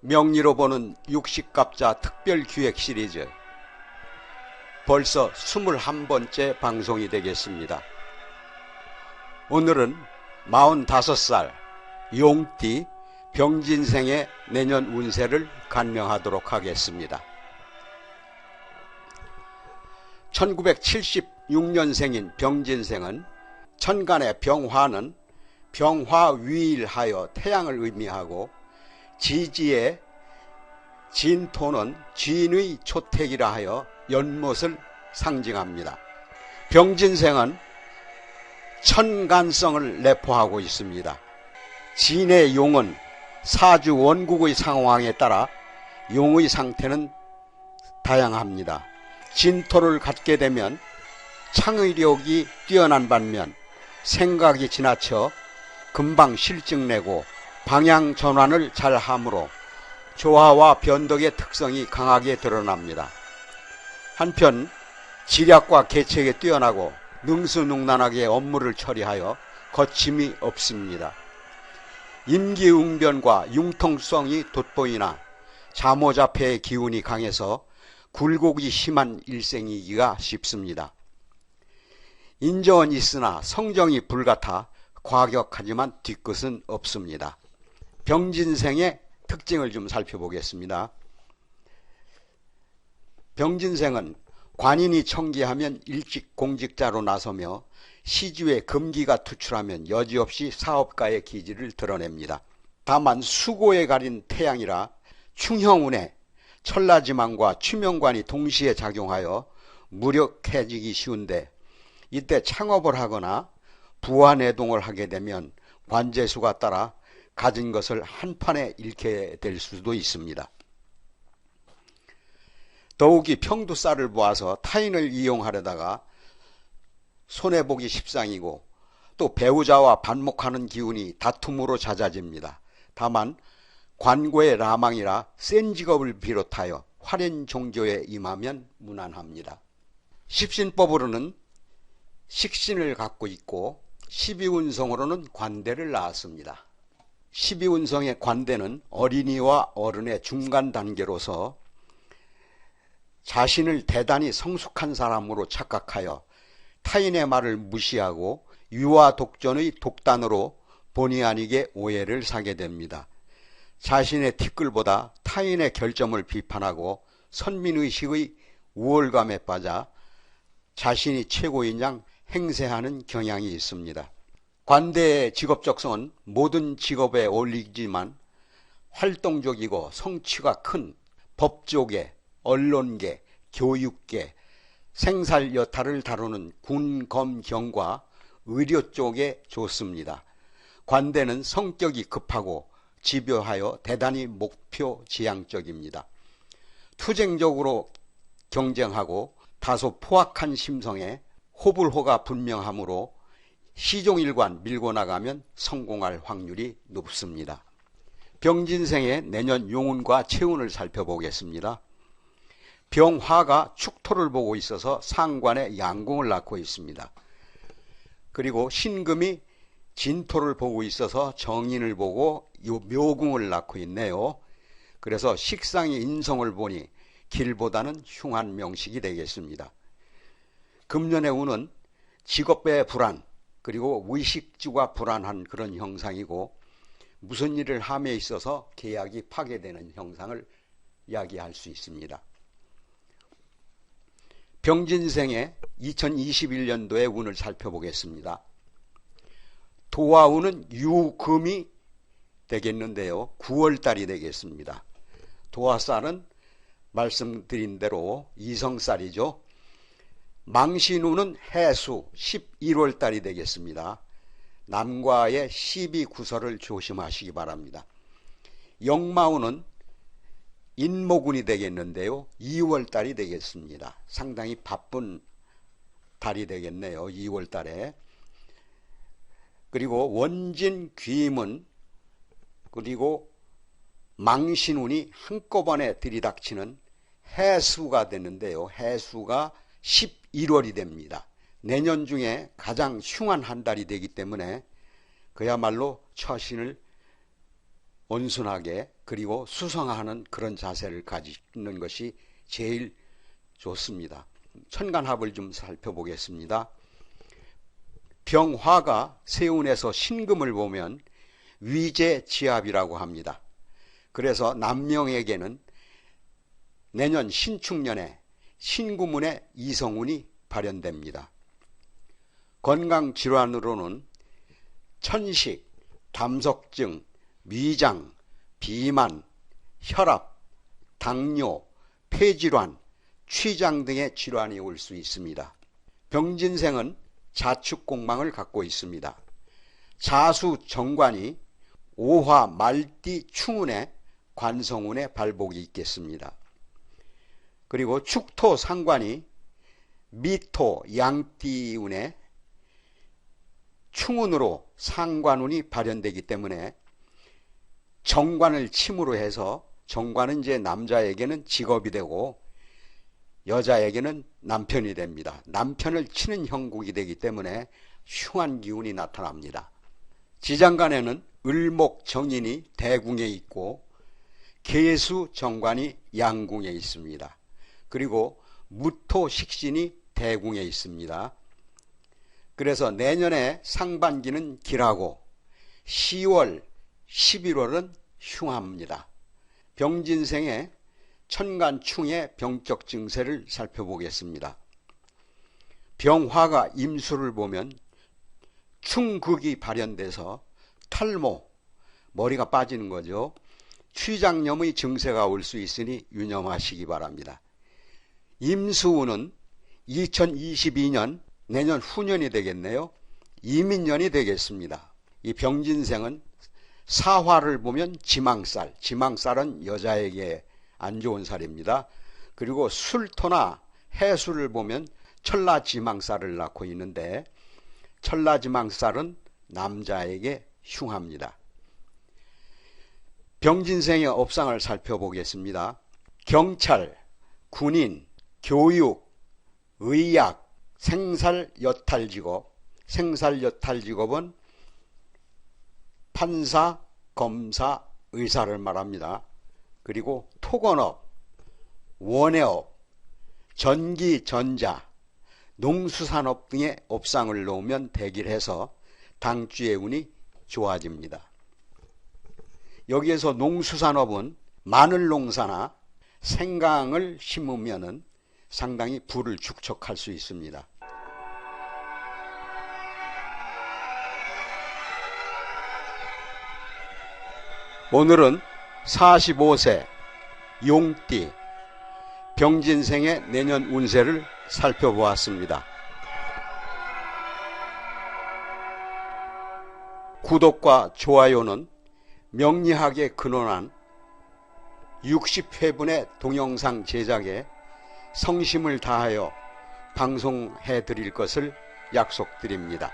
명리로 보는 육식갑자 특별기획 시리즈 벌써 21번째 방송이 되겠습니다. 오늘은 45살 용띠 병진생의 내년 운세를 간명하도록 하겠습니다. 1976년생인 병진생은 천간의 병화는 병화위일하여 태양을 의미하고 지지의 진토는 진의 초택이라 하여 연못을 상징합니다. 병진생은 천간성을 내포하고 있습니다. 진의 용은 사주 원국의 상황에 따라 용의 상태는 다양합니다. 진토를 갖게 되면 창의력이 뛰어난 반면 생각이 지나쳐 금방 실증내고 방향 전환을 잘 하므로 조화와 변덕의 특성이 강하게 드러납니다. 한편 지략과 계책에 뛰어나고 능수능란하게 업무를 처리하여 거침이 없습니다. 임기응변과 융통성이 돋보이나 자모자폐의 기운이 강해서 굴곡이 심한 일생이기가 쉽습니다. 인정은 있으나 성정이 불같아 과격하지만 뒤끝은 없습니다. 병진생의 특징을 좀 살펴보겠습니다. 병진생은 관인이 청기하면 일찍 공직자로 나서며 시주에 금기가 투출하면 여지없이 사업가의 기질을 드러냅니다. 다만 수고에 가린 태양이라 충형운에 천라지망과 추명관이 동시에 작용하여 무력해지기 쉬운데 이때 창업을 하거나 부화내동을 하게 되면 관재수가 따라 가진 것을 한판에 잃게 될 수도 있습니다. 더욱이 평두살을 보아서 타인을 이용하려다가 손해보기 십상이고 또 배우자와 반목하는 기운이 다툼으로 잦아집니다. 다만 관고의 라망이라 센 직업을 비롯하여 화려한 종교에 임하면 무난합니다. 십신법으로는 식신을 갖고 있고 12운성으로는 관대를 낳았습니다. 12운성의 관대는 어린이와 어른의 중간 단계로서 자신을 대단히 성숙한 사람으로 착각하여 타인의 말을 무시하고 유아 독전의 독단으로 본의 아니게 오해를 사게 됩니다. 자신의 티끌보다 타인의 결점을 비판하고 선민의식의 우월감에 빠져 자신이 최고인 양 행세하는 경향이 있습니다. 관대의 직업적성은 모든 직업에 어울리지만 활동적이고 성취가 큰 법조계, 언론계, 교육계, 생살 여타를 다루는 군, 검, 경과, 의료 쪽에 좋습니다. 관대는 성격이 급하고 집요하여 대단히 목표 지향적입니다. 투쟁적으로 경쟁하고 다소 포악한 심성에 호불호가 분명하므로 시종일관 밀고 나가면 성공할 확률이 높습니다. 병진생의 내년 용운과 체운을 살펴보겠습니다. 병화가 축토를 보고 있어서 상관에 양궁을 낳고 있습니다. 그리고 신금이 진토를 보고 있어서 정인을 보고 묘궁을 낳고 있네요. 그래서 식상이 인성을 보니 길보다는 흉한 명식이 되겠습니다. 금년의 운은 직업의 불안 그리고 의식주가 불안한 그런 형상이고 무슨 일을 함에 있어서 계약이 파괴되는 형상을 이야기할 수 있습니다. 병진생의 2021년도의 운을 살펴보겠습니다. 도화운은 유금이 되겠는데요. 9월달이 되겠습니다. 도화살은 말씀드린 대로 이성살이죠. 망신운은 해수 11월달이 되겠습니다. 남과의 시비구설을 조심하시기 바랍니다. 역마운은 인모군이 되겠는데요. 2월달이 되겠습니다. 상당히 바쁜 달이 되겠네요. 2월달에. 그리고 원진 귀임은 그리고 망신운이 한꺼번에 들이닥치는 해수가 되는데요. 해수가 11월이 됩니다. 내년 중에 가장 흉한 한 달이 되기 때문에 그야말로 처신을 온순하게 그리고 수성하는 그런 자세를 가지는 것이 제일 좋습니다. 천간합을 좀 살펴보겠습니다. 병화가 세운에서 신금을 보면 위제지합이라고 합니다. 그래서 남명에게는 내년 신축년에 신구문의 이성운이 발현됩니다. 건강질환으로는 천식, 담석증, 위장, 비만, 혈압, 당뇨, 폐질환, 취장 등의 질환이 올 수 있습니다. 병진생은 자축공망을 갖고 있습니다. 자수정관이 오화 말띠 충운에 관성운에 발복이 있겠습니다. 그리고 축토상관이 미토 양띠운에 충운으로 상관운이 발현되기 때문에 정관을 침으로 해서, 정관은 이제 남자에게는 직업이 되고 여자에게는 남편이 됩니다. 남편을 치는 형국이 되기 때문에 흉한 기운이 나타납니다. 지장간에는 을목 정인이 대궁에 있고 계수 정관이 양궁에 있습니다. 그리고 무토 식신이 대궁에 있습니다. 그래서 내년에 상반기는 길하고 10월, 11월은 흉합니다. 병진생의 천간충의 병적 증세를 살펴보겠습니다. 병화가 임수를 보면 충극이 발현돼서 탈모, 머리가 빠지는 거죠. 취장염의 증세가 올 수 있으니 유념하시기 바랍니다. 임수운은 2022년 내년 후년이 되겠네요. 이민년이 되겠습니다. 이 병진생은 사화를 보면 지망살, 지망살은 여자에게 안 좋은 살입니다. 그리고 술토나 해수를 보면 천라지망살을 낳고 있는데 천라지망살은 남자에게 흉합니다. 병진생의 업상을 살펴보겠습니다. 경찰, 군인, 교육, 의학, 생살여탈직업, 생살여탈직업은 판사, 검사, 의사를 말합니다. 그리고 토건업, 원해업, 전기, 전자, 농수산업 등의 업상을 놓으면 대길해서 당주의 운이 좋아집니다. 여기에서 농수산업은 마늘 농사나 생강을 심으면 상당히 부를 축적할 수 있습니다. 오늘은 45세 용띠 병진생의 내년 운세를 살펴보았습니다. 구독과 좋아요는 명리학에 근원한 60회분의 동영상 제작에 성심을 다하여 방송해 드릴 것을 약속드립니다.